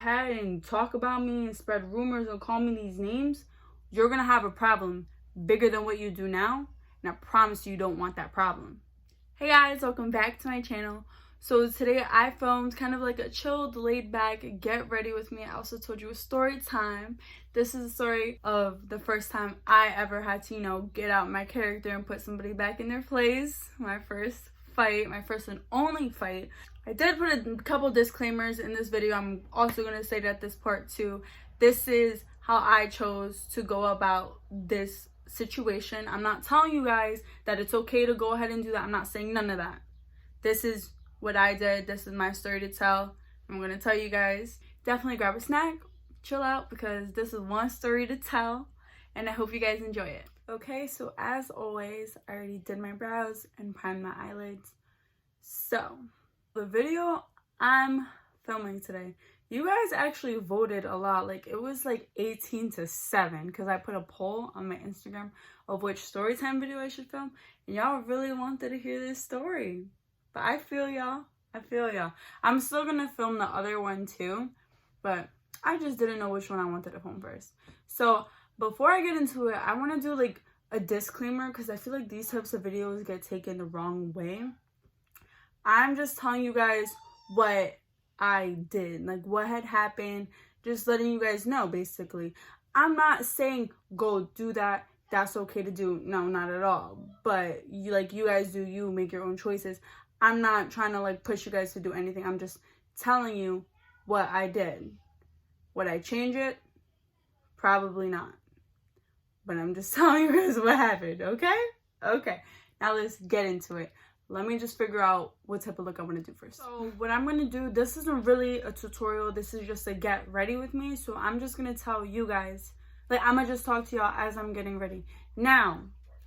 ahead and talk about me and spread rumors and call me these names, you're gonna have a problem bigger than what you do now, and I promise you don't want that problem. Hey guys, welcome back to my channel. So today I filmed kind of like a chilled, laid back, get ready with me. I also told you a story time. This is a story of the first time I ever had to, get out my character and put somebody back in their place. My first fight, my first and only fight. I did put a couple disclaimers in this video. I'm also going to say that this part too. This is how I chose to go about this situation. I'm not telling you guys that it's okay to go ahead and do that. I'm not saying none of that. This is what I did. This is my story to tell. I'm going to tell you guys. Definitely grab a snack, chill out, because this is one story to tell, and I hope you guys enjoy it. Okay, so as always, I already did my brows and primed my eyelids. So, the video I'm filming today, you guys actually voted a lot. Like, it was like 18-7, because I put a poll on my Instagram of which storytime video I should film, and y'all really wanted to hear this story. But I feel y'all. I'm still gonna film the other one too, but I just didn't know which one I wanted to film first. So before I get into it, I want to do like a disclaimer, because I feel like these types of videos get taken the wrong way. I'm just telling you guys what I did, like what had happened, just letting you guys know basically. I'm not saying go do that. That's okay to do. No, not at all. But you guys do you, make your own choices. I'm not trying to like push you guys to do anything. I'm just telling you what I did. Would I change it? Probably not. But I'm just telling you guys what happened, okay? Okay, now let's get into it. Let me just figure out what type of look I want to do first. So what I'm going to do, this isn't really a tutorial. This is just a get ready with me. So I'm just going to tell you guys, like I'm going to just talk to y'all as I'm getting ready. Now,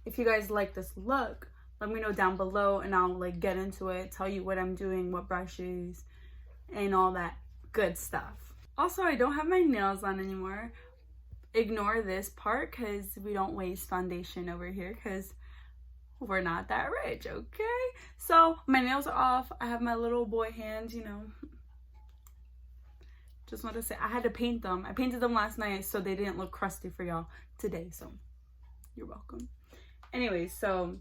if you guys like this look, let me know down below and I'll like get into it, tell you what I'm doing, what brushes, and all that good stuff. Also, I don't have my nails on anymore. Ignore this part because we don't waste foundation over here because we're not that rich, okay? So my nails are off. I have my little boy hands, Just want to say, I had to paint them. I painted them last night so they didn't look crusty for y'all today. So you're welcome. Anyway, so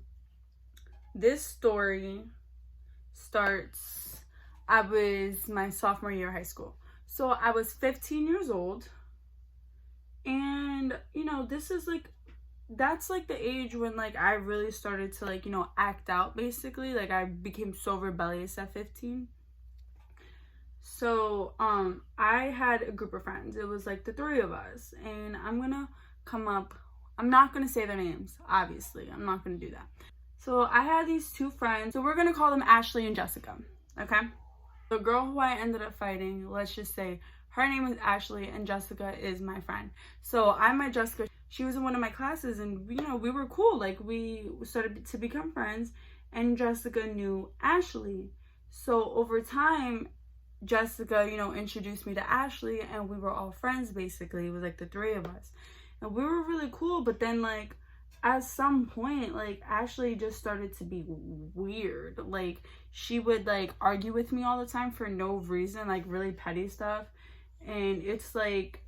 this story starts, I was my sophomore year of high school. So I was 15 years old. And, this is like, that's like the age when like I really started to like, act out basically. Like I became so rebellious at 15. So, I had a group of friends. It was like the three of us. And I'm not going to say their names, obviously. I'm not going to do that. So I had these two friends. So we're going to call them Ashley and Jessica, okay? The girl who I ended up fighting, let's just say her name is Ashley and Jessica is my friend. So I met Jessica. She was in one of my classes and, we were cool. Like we started to become friends and Jessica knew Ashley. So over time, Jessica, introduced me to Ashley and we were all friends basically. It was like the three of us. And we were really cool, but then like at some point, like Ashley just started to be weird. Like she would like argue with me all the time for no reason, like really petty stuff. And it's like,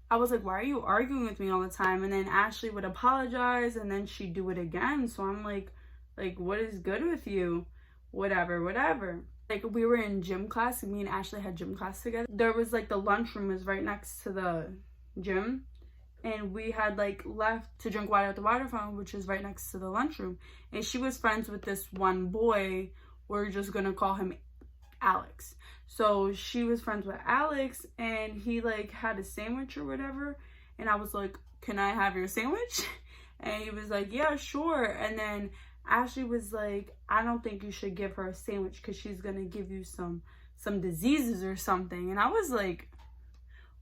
I was like, why are you arguing with me all the time? And then Ashley would apologize and then she'd do it again. So I'm like, what is good with you? Whatever. Like we were in gym class and me and Ashley had gym class together. There was like the lunchroom was right next to the gym. And we had like left to drink water at the water fountain, which is right next to the lunchroom. And she was friends with this one boy. We're just gonna call him Alex. So she was friends with Alex and he like had a sandwich or whatever. And I was like, can I have your sandwich? And he was like, yeah, sure. And then Ashley was like, I don't think you should give her a sandwich because she's gonna give you some diseases or something. And I was like,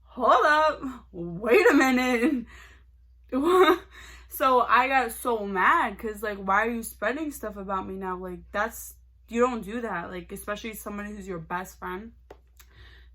hold up, wait a minute. So I got so mad because like, why are you spreading stuff about me now? Like you don't do that, like especially somebody who's your best friend.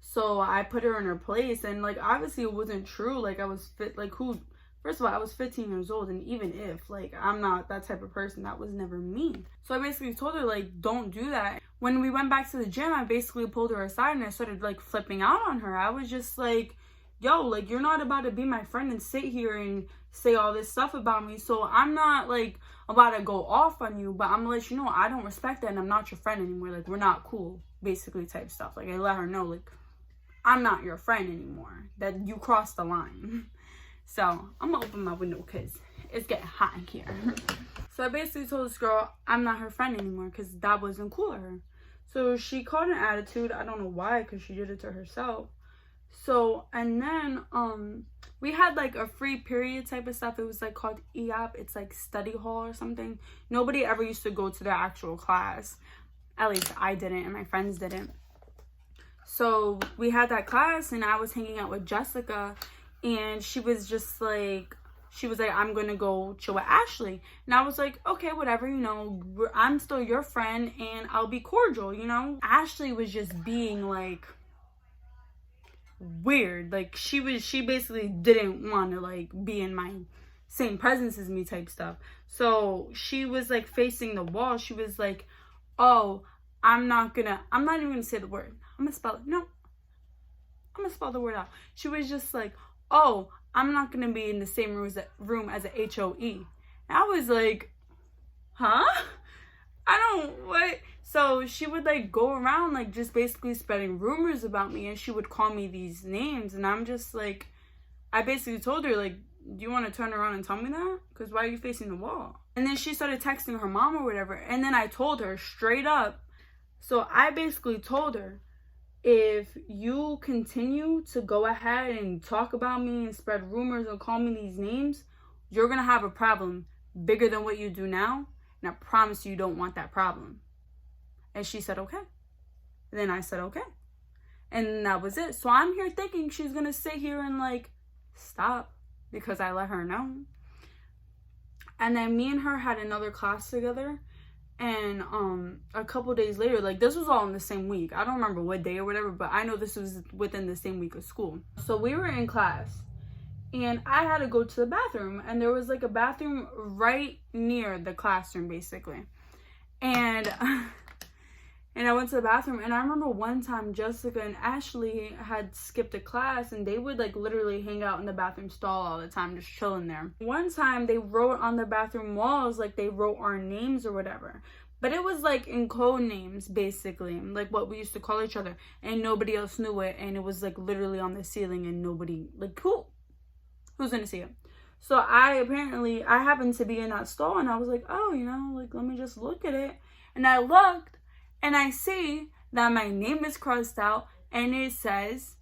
So I put her in her place and like obviously it wasn't true. Like I was fit, like who First of all, I was 15 years old, and even if, like, I'm not that type of person, that was never me. So I basically told her, like, don't do that. When we went back to the gym, I basically pulled her aside and I started, like, flipping out on her. I was just like, yo, like, you're not about to be my friend and sit here and say all this stuff about me. So I'm not, like, about to go off on you, but I'm gonna let you know I don't respect that and I'm not your friend anymore. Like, we're not cool, basically, type stuff. Like, I let her know, like, I'm not your friend anymore. That you crossed the line. So I'm gonna open my window because it's getting hot in here. So I basically told this girl I'm not her friend anymore because that wasn't cool to her. So she caught an attitude. I don't know why, because she did it to herself. So, and then we had like a free period type of stuff. It was like called EAP. It's like study hall or something. Nobody ever used to go to their actual class. At least I didn't and my friends didn't. So we had that class and I was hanging out with Jessica. And she was just like, I'm going to go chill with Ashley. And I was like, okay, whatever, you know, I'm still your friend and I'll be cordial, you know. Ashley was just being like weird. Like she basically didn't want to like be in my same presence as me type stuff. So she was like facing the wall. She was like, oh, I'm not even going to say the word. I'm going to spell it. No, I'm going to spell the word out. She was just like, oh, I'm not going to be in the same room as a HOE. And I was like, huh? What? So she would like go around like just basically spreading rumors about me and she would call me these names. And I'm just like, I basically told her like, do you want to turn around and tell me that? Because why are you facing the wall? And then she started texting her mom or whatever. And then I told her straight up. So I basically told her, if you continue to go ahead and talk about me and spread rumors and call me these names, you're going to have a problem bigger than what you do now. And I promise you don't want that problem. And she said, okay. And then I said, okay. And that was it. So I'm here thinking she's going to sit here and like, stop, because I let her know. And then me and her had another class together. And a couple days later, like this was all in the same week. I don't remember what day or whatever, but I know this was within the same week of school. So we were in class and I had to go to the bathroom, and there was like a bathroom right near the classroom basically. And I went to the bathroom, and I remember one time Jessica and Ashley had skipped a class and they would like literally hang out in the bathroom stall all the time, just chilling there. One time they wrote on the bathroom walls, like they wrote our names or whatever, but it was like in code names basically, like what we used to call each other, and nobody else knew it. And it was like literally on the ceiling and nobody, like who's gonna see it? So I happened to be in that stall and I was like, oh, you know, like let me just look at it. And I looked and I see that my name is crossed out and it says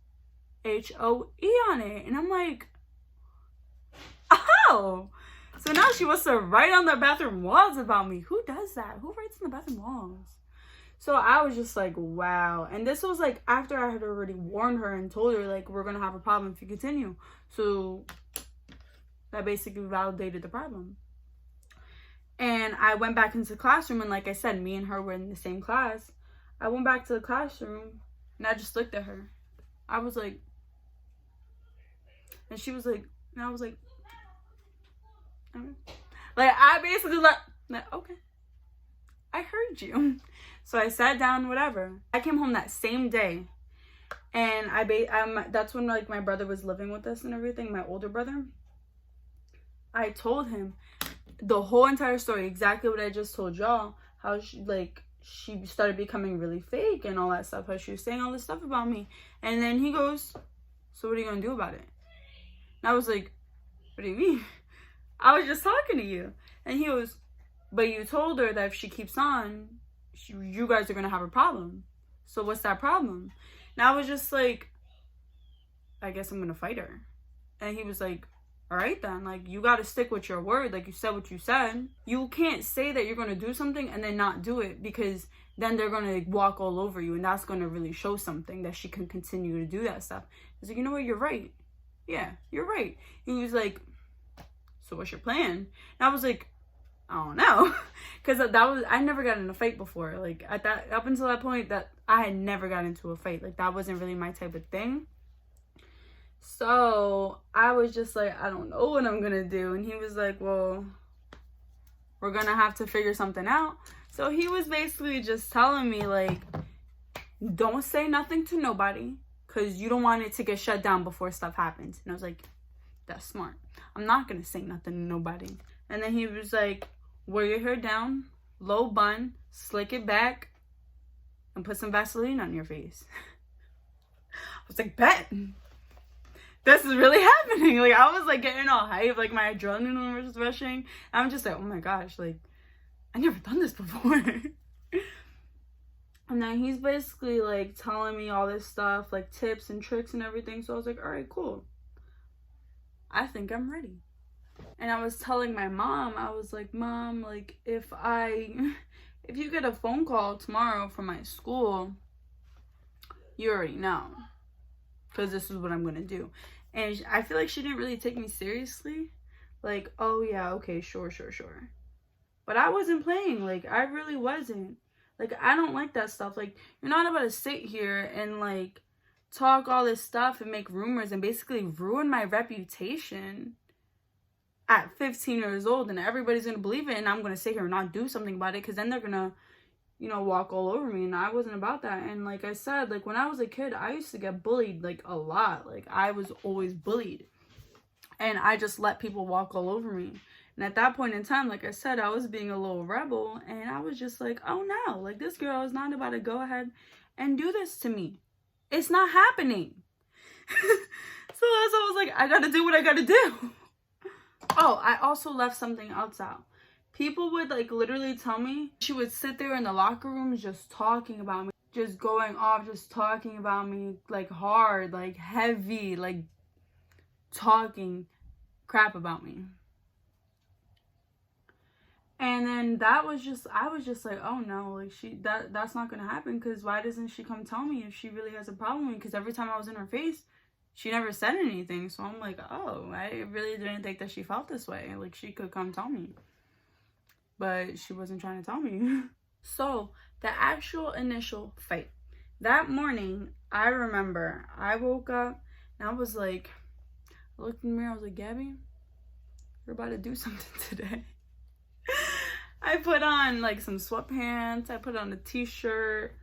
HOE on it. And I'm like, oh. So now she wants to write on the bathroom walls about me. Who does that? Who writes on the bathroom walls? So I was just like, wow. And this was like after I had already warned her and told her like, we're going to have a problem if you continue. So that basically validated the problem. And I went back into the classroom, and like I said, me and her were in the same class. I went back to the classroom and I just looked at her. I was like, and she was like, and I was like, okay. Like I basically like, okay, I heard you. So I sat down, whatever. I came home that same day, and that's when like my brother was living with us and everything, my older brother. I told him the whole entire story, exactly what I just told y'all, how she started becoming really fake and all that stuff, how she was saying all this stuff about me. And then he goes, so what are you gonna do about it? And I was like, what do you mean? I was just talking to you. And he goes, but you told her that if she keeps on, you guys are gonna have a problem. So what's that problem? And I was just like, I guess I'm gonna fight her. And he was like, all right then, like you got to stick with your word. Like you said what you said. You can't say that you're going to do something and then not do it, because then they're going to like, walk all over you, and that's going to really show something that she can continue to do that stuff. He's like, you know what, you're right. Yeah, you're right. He was like, so what's your plan? And I was like, I don't know. Because I never got in a fight before. Like up until that point, that I had never got into a fight. Like that wasn't really my type of thing. So I was just like, I don't know what I'm gonna do. And he was like, well, we're gonna have to figure something out. So he was basically just telling me, like, don't say nothing to nobody, because you don't want it to get shut down before stuff happens. And I was like, that's smart. I'm not gonna say nothing to nobody. And then he was like, wear your hair down, low bun, slick it back, and put some Vaseline on your face. I was like, bet. This is really happening. Like, I was like getting all hype, like my adrenaline was rushing. I'm just like, oh my gosh, like, I never done this before. And then he's basically like telling me all this stuff, like tips and tricks and everything. So I was like, all right, cool. I think I'm ready. And I was telling my mom, I was like, Mom, like, if you get a phone call tomorrow from my school, you already know, because this is what I'm gonna do. And I feel like she didn't really take me seriously. Like, oh yeah, okay, sure. But I wasn't playing. Like, I really wasn't. Like, I don't like that stuff. Like, you're not about to sit here and like talk all this stuff and make rumors and basically ruin my reputation at 15 years old, and everybody's gonna believe it, and I'm gonna sit here and not do something about it, because then they're gonna, you know, walk all over me. And I wasn't about that. And like I said, like, when I was a kid, I used to get bullied like a lot. Like, I was always bullied, and I just let people walk all over me. And at that point in time, like I said, I was being a little rebel, and I was just like, oh no, like, this girl is not about to go ahead and do this to me. It's not happening. So I was like, I gotta do what I gotta do. Oh, I also left something else out. People would like literally tell me, she would sit there in the locker rooms just talking about me, just going off, just talking about me, like hard, like heavy, like talking crap about me. And then that was just, I was just like, oh no, like, that's not gonna happen, because why doesn't she come tell me if she really has a problem with me? Because every time I was in her face, she never said anything. So I'm like, oh, I really didn't think that she felt this way. Like, she could come tell me. But she wasn't trying to tell me. So the actual initial fight. That morning, I remember I woke up and I was like, I looked in the mirror, I was like, Gabby, you're about to do something today. I put on like some sweatpants, I put on a t-shirt,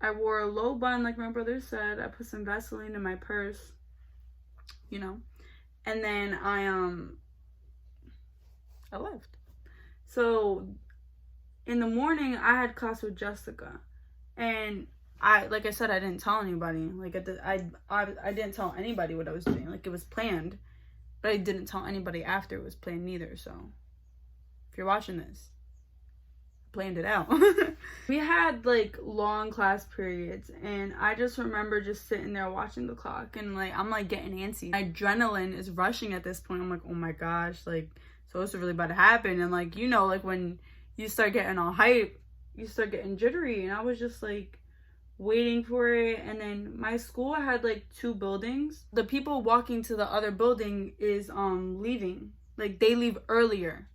I wore a low bun like my brother said, I put some Vaseline in my purse, you know, and then I left. So in the morning I had class with Jessica, and like I said, I didn't tell anybody. Like, I didn't tell anybody what I was doing. Like, it was planned, but I didn't tell anybody after it was planned neither. So if you're watching this, I planned it out. We had like long class periods, and I just remember just sitting there watching the clock, and like, I'm like getting antsy. My adrenaline is rushing at this point. I'm like, oh my gosh, like, so it's really about to happen. And like, you know, like when you start getting all hype, you start getting jittery. And I was just like waiting for it. And then my school had like 2 buildings. The people walking to the other building is leaving. Like, they leave earlier.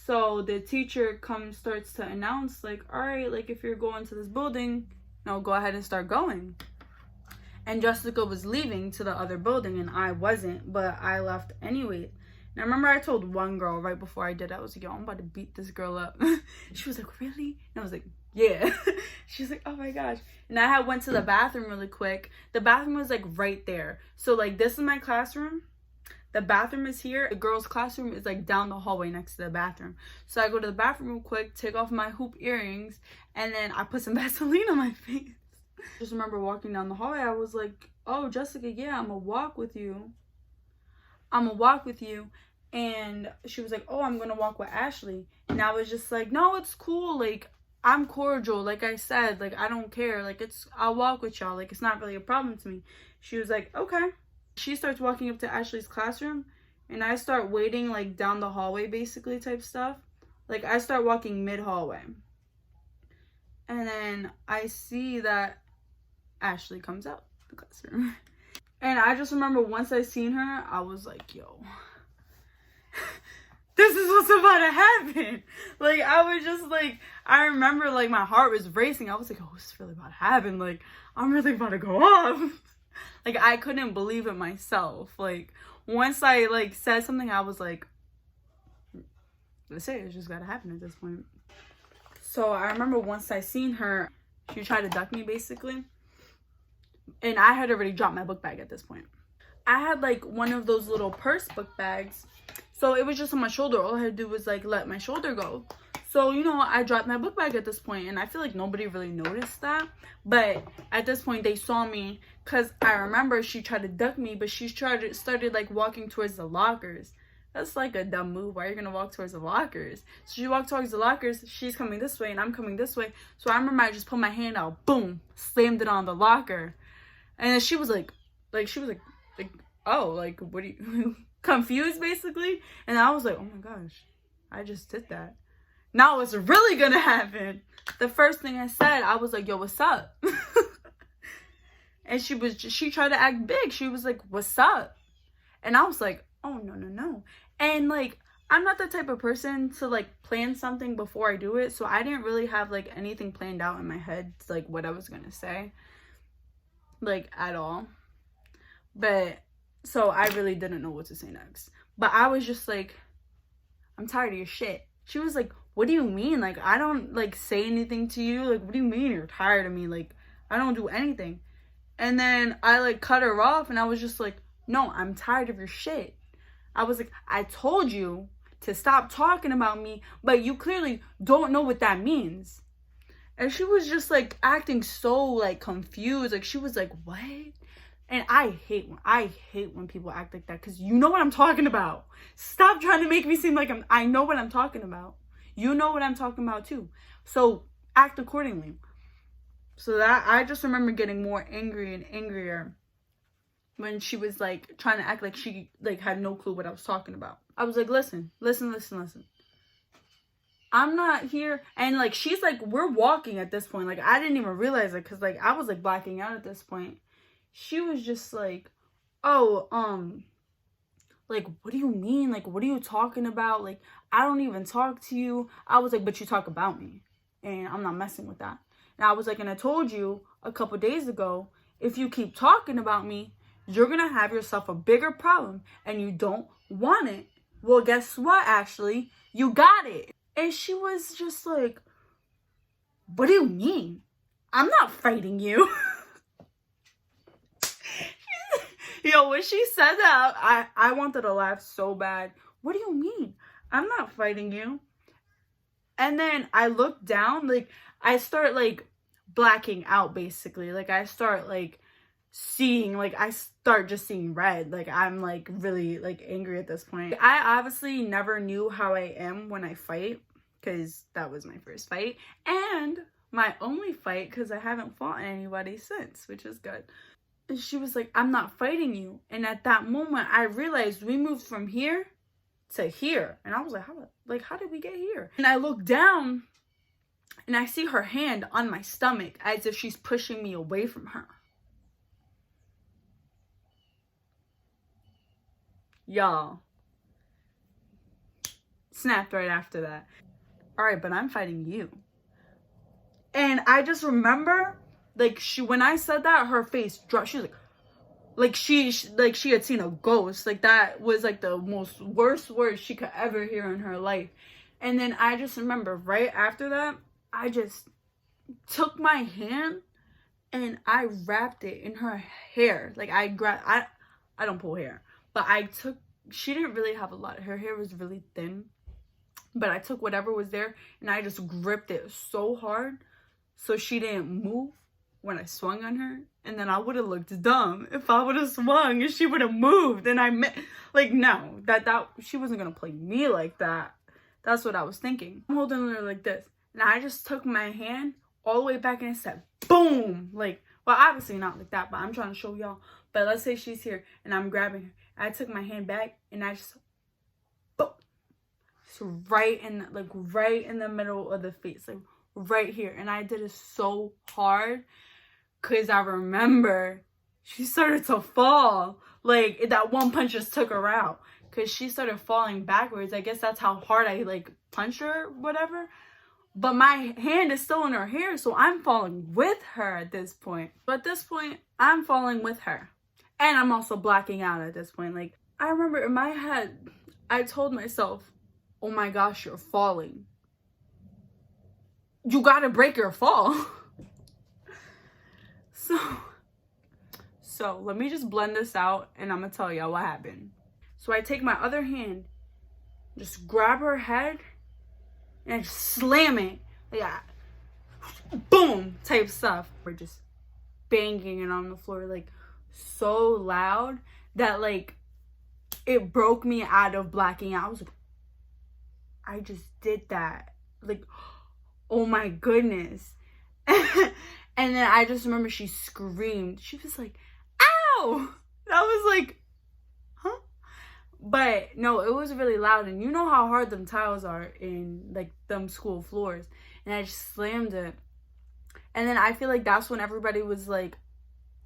So the teacher starts to announce, like, all right, like, if you're going to this building, no, go ahead and start going. And Jessica was leaving to the other building, and I wasn't, but I left anyway. And I remember I told one girl right before I did, I was like, yo, I'm about to beat this girl up. She was like, really? And I was like, yeah. She's like, oh my gosh. And I went to the bathroom really quick. The bathroom was like right there. So like, this is my classroom. The bathroom is here. The girls' classroom is like down the hallway next to the bathroom. So I go to the bathroom real quick, take off my hoop earrings, and then I put some Vaseline on my face. Just remember walking down the hallway, I was like, oh, Jessica, yeah, I'm gonna walk with you. And she was like, oh, I'm gonna walk with Ashley. And I was just like, no, it's cool. Like, I'm cordial. Like I said, like, I don't care. Like, I'll walk with y'all. Like, it's not really a problem to me. She was like, okay. She starts walking up to Ashley's classroom, and I start waiting like down the hallway, basically, type stuff. Like, I start walking mid-hallway. And then I see that Ashley comes out the classroom. And I just remember once I seen her, I was like, yo, this is what's about to happen. Like, I was just like, I remember like my heart was racing. I was like, oh, this is really about to happen. Like, I'm really about to go off. Like, I couldn't believe it myself. Like, once I, like, said something, I was like, that's it. It's just gotta happen at this point. So, I remember once I seen her, she tried to duck me, basically. And I had already dropped my book bag at this point. I had, like, one of those little purse book bags. So, it was just on my shoulder. All I had to do was, like, let my shoulder go. So, you know, I dropped my book bag at this point, and I feel like nobody really noticed that. But at this point, they saw me, because I remember she tried to duck me, but she started, like, walking towards the lockers. That's, like, a dumb move. Why are you going to walk towards the lockers? So she walked towards the lockers. She's coming this way, and I'm coming this way. So I remember I just put my hand out, boom, slammed it on the locker. And then she was like, oh, like, what are you, confused, basically? And I was like, oh, my gosh, I just did that. Now what's really gonna happen? The first thing I said, I was like, yo, what's up? And she tried to act big. She was like, what's up? And I was like, oh, no. And, like, I'm not the type of person to, like, plan something before I do it. So I didn't really have, like, anything planned out in my head, like, what I was gonna say. Like, at all. But, so I really didn't know what to say next. But I was just like, I'm tired of your shit. She was like, what do you mean? Like, I don't, like, say anything to you. Like, what do you mean you're tired of me? Like, I don't do anything. And then I, like, cut her off, and I was just like, no, I'm tired of your shit. I was like, I told you to stop talking about me, but you clearly don't know what that means. And she was just, like, acting so, like, confused. Like, she was like, what? And I hate when people act like that, because you know what I'm talking about. Stop trying to make me seem like I know what I'm talking about. You know what I'm talking about too. So act accordingly. So that, I just remember getting more angry and angrier when she was, like, trying to act like she, like, had no clue what I was talking about. I was like, listen. I'm not here. And, like, she's like, we're walking at this point. Like, I didn't even realize it, because, like, I was, like, blacking out at this point. She was just like, oh, like, what do you mean? Like, what are you talking about? Like, I don't even talk to you. I was like, but you talk about me, and I'm not messing with that. And I was like, and I told you a couple days ago, if you keep talking about me, you're going to have yourself a bigger problem, and you don't want it. Well, guess what, Ashley? You got it. And she was just like, what do you mean? I'm not fighting you. Yo, when she said that, I wanted to laugh so bad. What do you mean? I'm not fighting you. And then I look down, like, I start, like, blacking out, basically. Like, I start, like, seeing, like, I start just seeing red. Like, I'm, like, really, like, angry at this point. I obviously never knew how I am when I fight, because that was my first fight. And my only fight, because I haven't fought anybody since, which is good. And she was like, I'm not fighting you. And at that moment, I realized we moved from here to here. And I was like, how did we get here? And I look down, and I see her hand on my stomach as if she's pushing me away from her. Y'all. Snapped right after that. All right, but I'm fighting you. And I just remember, like, when I said that, her face dropped. She was like she had seen a ghost. Like, that was, like, the most worst words she could ever hear in her life. And then I just remember right after that, I just took my hand and I wrapped it in her hair. Like, I don't pull hair, but she didn't really have a lot. Her hair was really thin, but I took whatever was there and I just gripped it so hard so she didn't move when I swung on her. And then I would have looked dumb if I would have swung and she would have moved. And no, that she wasn't gonna play me like that. That's what I was thinking. I'm holding her like this, and I just took my hand all the way back and said, boom. Like, well, obviously not like that, but I'm trying to show y'all. But let's say she's here and I'm grabbing her. I took my hand back and I just, boom. So right in the middle of the face, like right here. And I did it so hard because I remember she started to fall. Like, that one punch just took her out because she started falling backwards. I guess that's how hard I, like, punched her or whatever. But my hand is still in her hair, so I'm falling with her at this point. But at this point, I'm falling with her. And I'm also blacking out at this point. Like, I remember in my head, I told myself, oh my gosh, you're falling. You gotta break your fall. So let me just blend this out and I'm gonna tell y'all what happened. So I take my other hand, just grab her head and just slam it. Like, boom, type stuff. We're just banging it on the floor like so loud that like it broke me out of blacking out. I was like, I just did that. Like, oh my goodness. And then I just remember she screamed. She was like, ow! That was like, huh? But no, it was really loud. And you know how hard them tiles are in like them school floors. And I just slammed it. And then I feel like that's when everybody was like,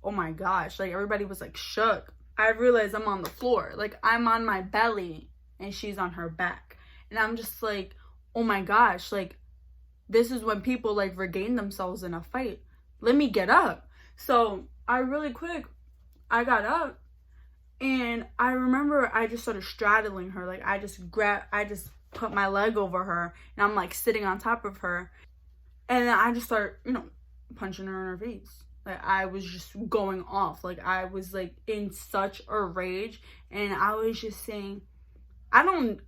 oh my gosh. Like everybody was like shook. I realized I'm on the floor. Like I'm on my belly and she's on her back. And I'm just like, oh my gosh. Like this is when people like regain themselves in a fight. Let me get up. So I really quick, I got up and I remember I just started straddling her. Like I just put my leg over her and I'm like sitting on top of her. And then I just started, you know, punching her in her face. Like I was just going off. Like I was like in such a rage and I was just saying, I don't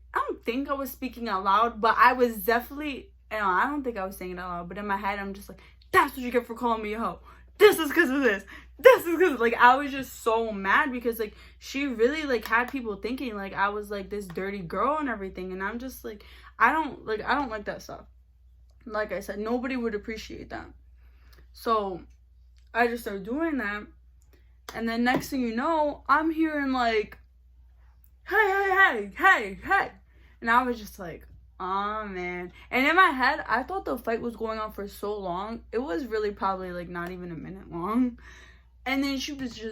think I was speaking out loud, but I was definitely, you know, I don't think I was saying it out loud, but in my head I'm just like, that's what you get for calling me a hoe. This is because of this. This is because, like, I was just so mad because, like, she really, like, had people thinking, like, I was, like, this dirty girl and everything. And I'm just, like, I don't like that stuff. Like I said, nobody would appreciate that. So I just started doing that. And then next thing you know, I'm hearing, like, hey. And I was just like, oh man. And in my head, I thought the fight was going on for so long. It was really probably like not even a minute long. And then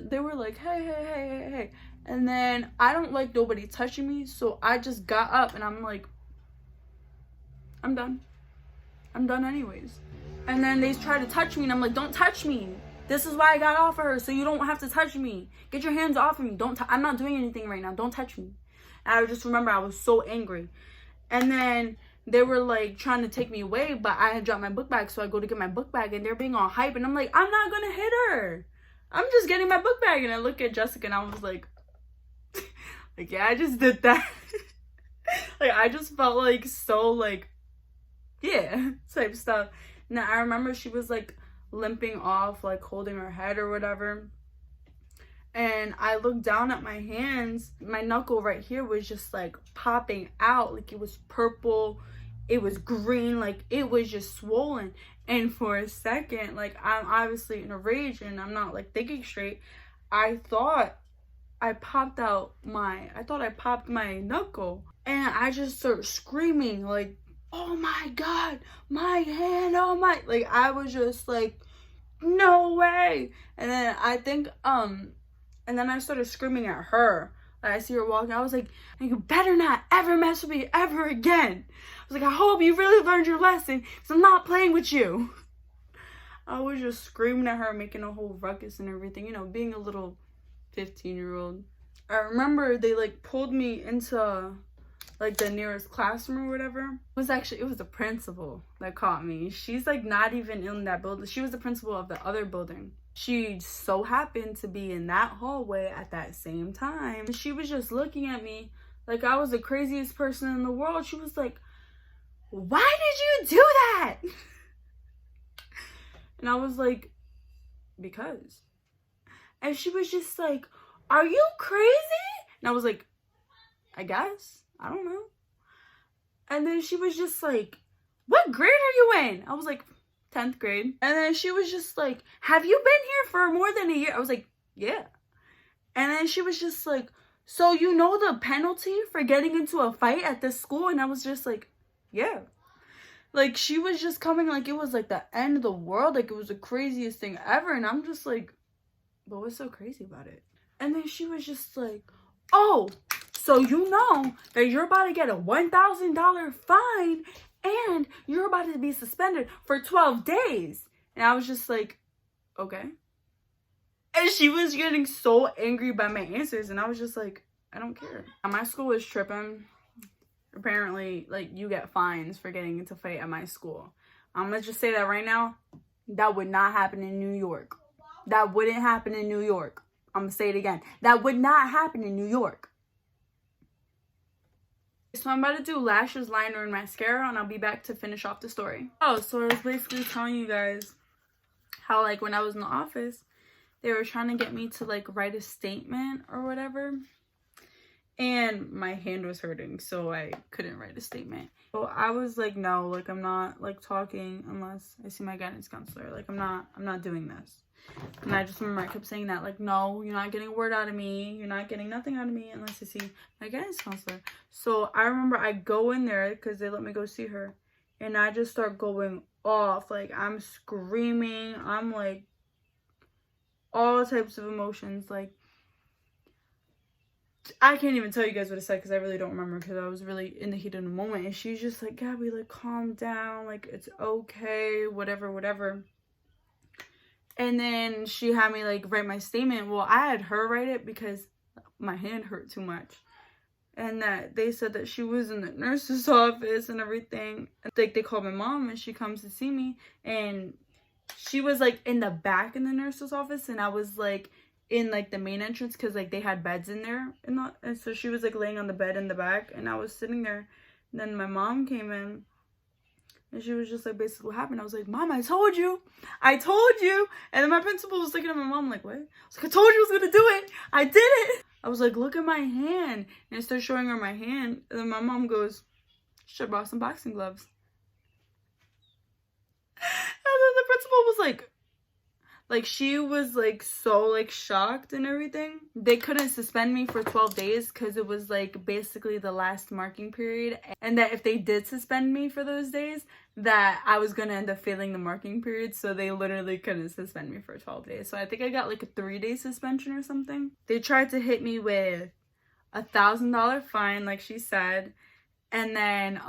they were like, hey. And then I don't like nobody touching me. So I just got up and I'm like, I'm done. I'm done anyways. And then they tried to touch me and I'm like, don't touch me. This is why I got off of her. So you don't have to touch me. Get your hands off of me. I'm not doing anything right now. Don't touch me. And I just remember I was so angry. And then they were like trying to take me away, but I had dropped my book bag. So I go to get my book bag and they're being all hype. And I'm like, I'm not going to hit her. I'm just getting my book bag. And I look at Jessica and I was like, yeah, I just did that. Like, I just felt like so like, yeah, type stuff. Now I remember she was like limping off, like holding her head or whatever. And I looked down at my hands. My knuckle right here was just like popping out. Like it was purple. It was green. Like it was just swollen. And for a second, like I'm obviously in a rage and I'm not like thinking straight. I thought I popped my knuckle. And I just started screaming like, oh my God, my hand, oh my. Like I was just like, no way. And then I think, and then I started screaming at her. Like I see her walking. I was like, you better not ever mess with me ever again. I was like, I hope you really learned your lesson because I'm not playing with you. I was just screaming at her, making a whole ruckus and everything, you know, being a little 15-year-old. I remember they like pulled me into like the nearest classroom or whatever. It was the principal that caught me. She's like not even in that building. She was the principal of the other building. She so happened to be in that hallway at that same time. She was just looking at me like I was the craziest person in the world. She was like, why did you do that? And I was like, because. And she was just like, are you crazy? And I was like, I guess. I don't know. And then she was just like, what grade are you in? I was like, 10th grade. And then she was just like, have you been here for more than a year? I was like, yeah. And then she was just like, so you know the penalty for getting into a fight at this school? And I was just like, yeah. Like she was just coming like it was like the end of the world. Like it was the craziest thing ever. And I'm just like, but what's so crazy about it? And then she was just like, oh, so you know that you're about to get a $1,000 fine and you're about to be suspended for 12 days. And I was just like, okay. And she was getting so angry by my answers, and I was just like, I don't care. My school was tripping. Apparently, like, you get fines for getting into a fight at my school. I'm gonna just say that right now. That would not happen in New York. That wouldn't happen in New York. I'm gonna say it again. That would not happen in New York. So I'm about to do lashes, liner, and mascara, and I'll be back to finish off the story. Oh, so I was basically telling you guys how, like, when I was in the office, they were trying to get me to, like, write a statement or whatever. And my hand was hurting, so I couldn't write a statement. So I was like, no, like, I'm not, like, talking unless I see my guidance counselor. Like, I'm not doing this. And I just remember I kept saying that, like, no, you're not getting a word out of me. You're not getting nothing out of me unless I see my guidance counselor. So I remember I go in there because they let me go see her. And I just start going off. Like, I'm screaming. I'm, like, all types of emotions. Like, I can't even tell you guys what I said because I really don't remember because I was really in the heat of the moment. And she's just like, Gabby, like, calm down. Like, it's okay. Whatever, whatever. And then she had me, like, write my statement. Well, I had her write it because my hand hurt too much. And that they said that she was in the nurse's office and everything. Like, they called my mom and she comes to see me. And she was, like, in the back in the nurse's office. And I was, like, in, like, the main entrance because, like, they had beds in there. And so she was, like, laying on the bed in the back. And I was sitting there. And then my mom came in. And she was just like, basically, what happened? I was like, Mom, I told you. I told you. And then my principal was looking at my mom like, what? I was like, I told you I was going to do it. I did it. I was like, look at my hand. And I started showing her my hand. And then my mom goes, should have brought some boxing gloves. And then the principal was like, she was, like, so, like, shocked and everything. They couldn't suspend me for 12 days because it was, like, basically the last marking period. And that if they did suspend me for those days, that I was going to end up failing the marking period. So they literally couldn't suspend me for 12 days. So I think I got, like, a 3-day suspension or something. They tried to hit me with a $1,000 fine, like she said. And then,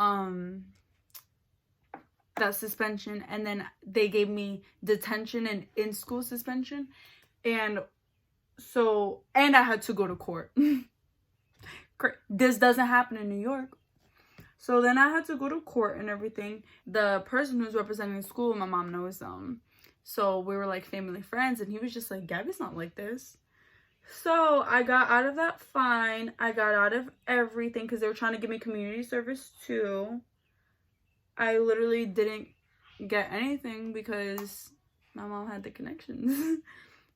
that suspension, and then they gave me detention and in-school suspension, and I had to go to court. This doesn't happen in New York. So then I had to go to court and everything. The person who's representing the school, my mom knows them, so we were like family friends, and he was just like, Gabby's not like this. So I got out of that fine. I got out of everything because they were trying to give me community service too. I literally didn't get anything because my mom had the connections.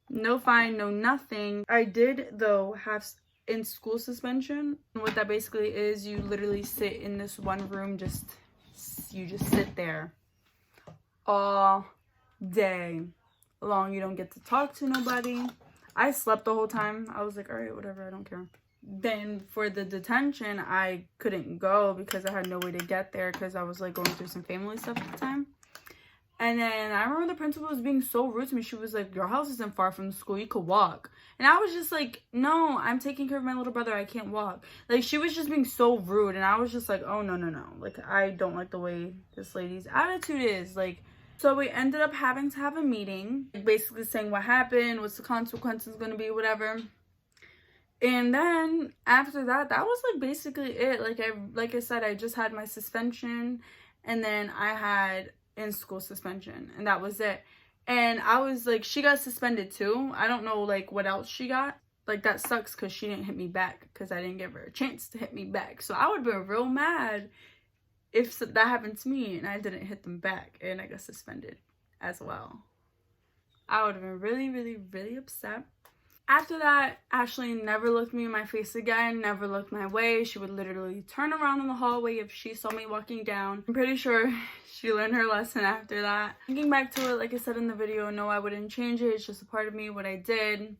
No fine, no nothing. I did, though, have in-school suspension. What that basically is, you literally sit in this one room, you just sit there all day long. You don't get to talk to nobody. I slept the whole time. I was like, all right, whatever, I don't care. Then for the detention, I couldn't go because I had no way to get there because I was, like, going through some family stuff at the time. And then I remember the principal was being so rude to me. She was like, your house isn't far from the school. You could walk. And I was just like, no, I'm taking care of my little brother. I can't walk. Like, she was just being so rude. And I was just like, oh, no, no, no. Like, I don't like the way this lady's attitude is. Like, so we ended up having to have a meeting, basically saying what happened, what's the consequences going to be, whatever. And then after that, that was, like, basically it. Like I said, I just had my suspension, and then I had in-school suspension, and that was it. And I was like, she got suspended too. I don't know, like, what else she got. Like, that sucks because she didn't hit me back because I didn't give her a chance to hit me back. So I would have been real mad if that happened to me and I didn't hit them back and I got suspended as well. I would have been really, really, really upset. After that, Ashley never looked me in my face again, never looked my way. She would literally turn around in the hallway if she saw me walking down. I'm pretty sure she learned her lesson after that. Thinking back to it, like I said in the video, no, I wouldn't change it. It's just a part of me, what I did.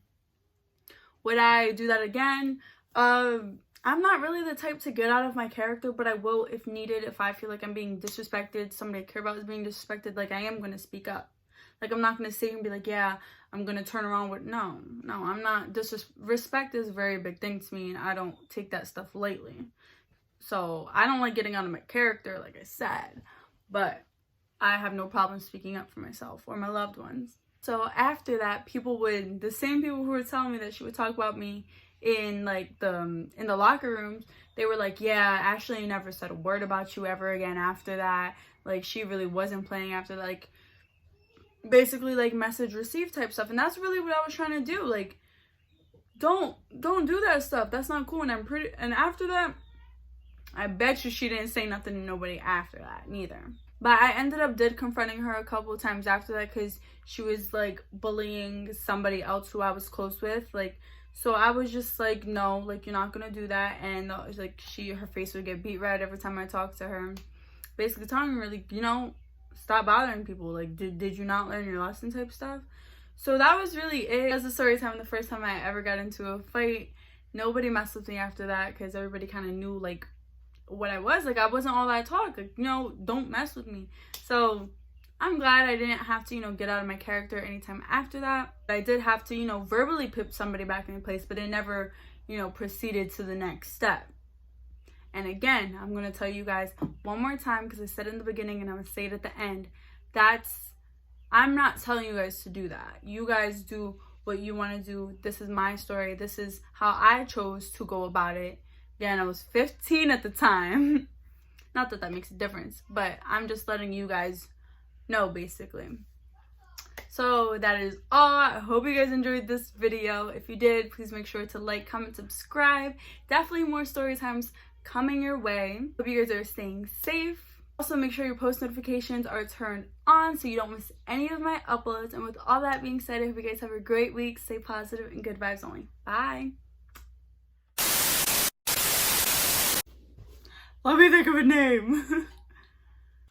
Would I do that again? I'm not really the type to get out of my character, but I will if needed. If I feel like I'm being disrespected, somebody I care about is being disrespected, like, I am going to speak up. Like, I'm not going to sit here and be like, yeah, I'm going to turn around with, no, I'm not. Respect is a very big thing to me, and I don't take that stuff lightly. So, I don't like getting out of my character, like I said, but I have no problem speaking up for myself or my loved ones. So after that, the same people who were telling me that she would talk about me in like in the locker rooms, they were like, yeah, Ashley never said a word about you ever again after that. Like, she really wasn't playing after that. Like, basically like message received type stuff. And that's really what I was trying to do. Like, don't do that stuff. That's not cool. And after that, I bet you she didn't say nothing to nobody after that neither. But I ended up confronting her a couple of times after that, because she was like bullying somebody else who I was close with. Like, so I was just like, no, like, you're not gonna do that. And like, her face would get beat red every time I talked to her, basically telling her, like, you know, stop bothering people. Like, did you not learn your lesson type stuff? So that was really it. That was the story time. The first time I ever got into a fight. Nobody messed with me after that, because everybody kind of knew like what I was. Like, I wasn't all that talk. Like, you know, don't mess with me. So I'm glad I didn't have to, you know, get out of my character anytime after that. I did have to, you know, verbally put somebody back in place, but it never, you know, proceeded to the next step. And again, I'm going to tell you guys one more time, because I said in the beginning and I'm going to say it at the end, I'm not telling you guys to do that. You guys do what you want to do. This is my story. This is how I chose to go about it. Again, I was 15 at the time. Not that that makes a difference, but I'm just letting you guys know, basically. So that is all. I hope you guys enjoyed this video. If you did, please make sure to like, comment, subscribe. Definitely more story times coming your way. Hope you guys are staying safe. Also, make sure your post notifications are turned on so you don't miss any of my uploads. And with all that being said, I hope you guys have a great week. Stay positive and good vibes only. Bye. Let me think of a name.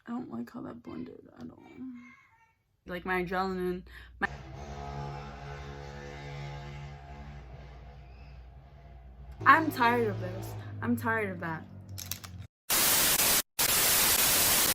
I don't like how that blended at all. Like, my adrenaline. I'm tired of this. I'm tired of that.